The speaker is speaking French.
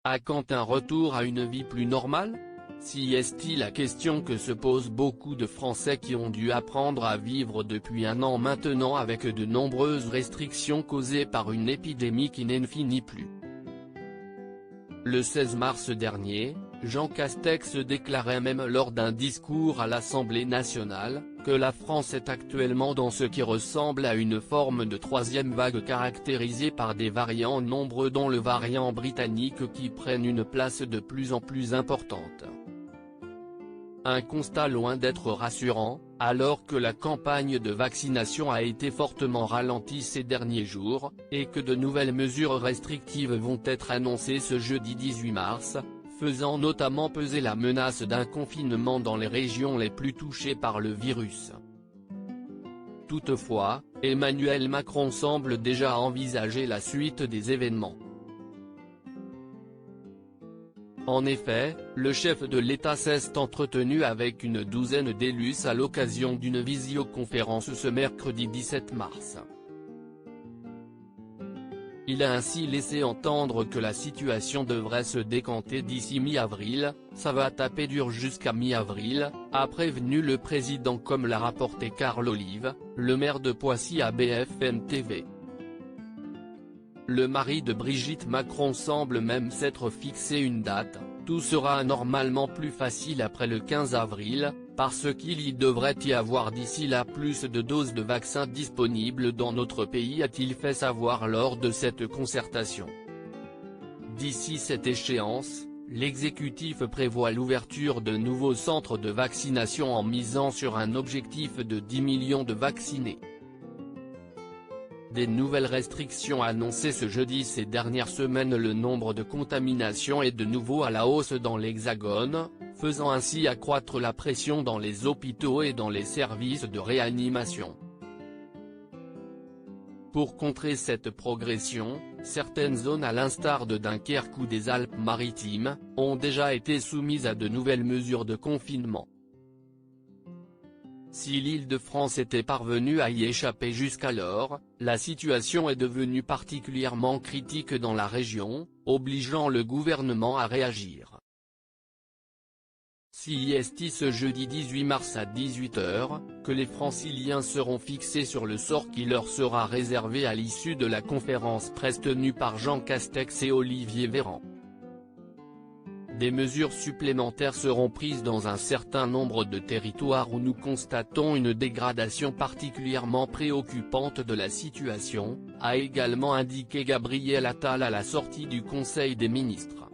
À quand un retour à une vie plus normale? Si est-il la question que se posent beaucoup de Français qui ont dû apprendre à vivre depuis un an maintenant avec de nombreuses restrictions causées par une épidémie qui n'en finit plus. Le 16 mars dernier, Jean Castex déclarait même lors d'un discours à l'Assemblée nationale, que la France est actuellement dans ce qui ressemble à une forme de troisième vague caractérisée par des variants nombreux dont le variant britannique qui prennent une place de plus en plus importante. Un constat loin d'être rassurant, alors que la campagne de vaccination a été fortement ralentie ces derniers jours, et que de nouvelles mesures restrictives vont être annoncées ce jeudi 18 mars, faisant notamment peser la menace d'un confinement dans les régions les plus touchées par le virus. Toutefois, Emmanuel Macron semble déjà envisager la suite des événements. En effet, le chef de l'État s'est entretenu avec une douzaine d'élus à l'occasion d'une visioconférence ce mercredi 17 mars. Il a ainsi laissé entendre que la situation devrait se décanter d'ici mi-avril, ça va taper dur jusqu'à mi-avril, a prévenu le président comme l'a rapporté Carl Olive, le maire de Poissy à BFM TV. Le mari de Brigitte Macron semble même s'être fixé une date, tout sera normalement plus facile après le 15 avril, parce qu'il y devrait y avoir d'ici là plus de doses de vaccins disponibles dans notre pays, a-t-il fait savoir lors de cette concertation. D'ici cette échéance, l'exécutif prévoit l'ouverture de nouveaux centres de vaccination en misant sur un objectif de 10 millions de vaccinés. Des nouvelles restrictions annoncées ce jeudi. Ces dernières semaines, le nombre de contaminations est de nouveau à la hausse dans l'Hexagone, faisant ainsi accroître la pression dans les hôpitaux et dans les services de réanimation. Pour contrer cette progression, certaines zones à l'instar de Dunkerque ou des Alpes-Maritimes, ont déjà été soumises à de nouvelles mesures de confinement. Si l'Île-de-France était parvenue à y échapper jusqu'alors, la situation est devenue particulièrement critique dans la région, obligeant le gouvernement à réagir. Si est ce jeudi 18 mars à 18 h, que les Franciliens seront fixés sur le sort qui leur sera réservé à l'issue de la conférence presse tenue par Jean Castex et Olivier Véran. Des mesures supplémentaires seront prises dans un certain nombre de territoires où nous constatons une dégradation particulièrement préoccupante de la situation, a également indiqué Gabriel Attal à la sortie du Conseil des ministres.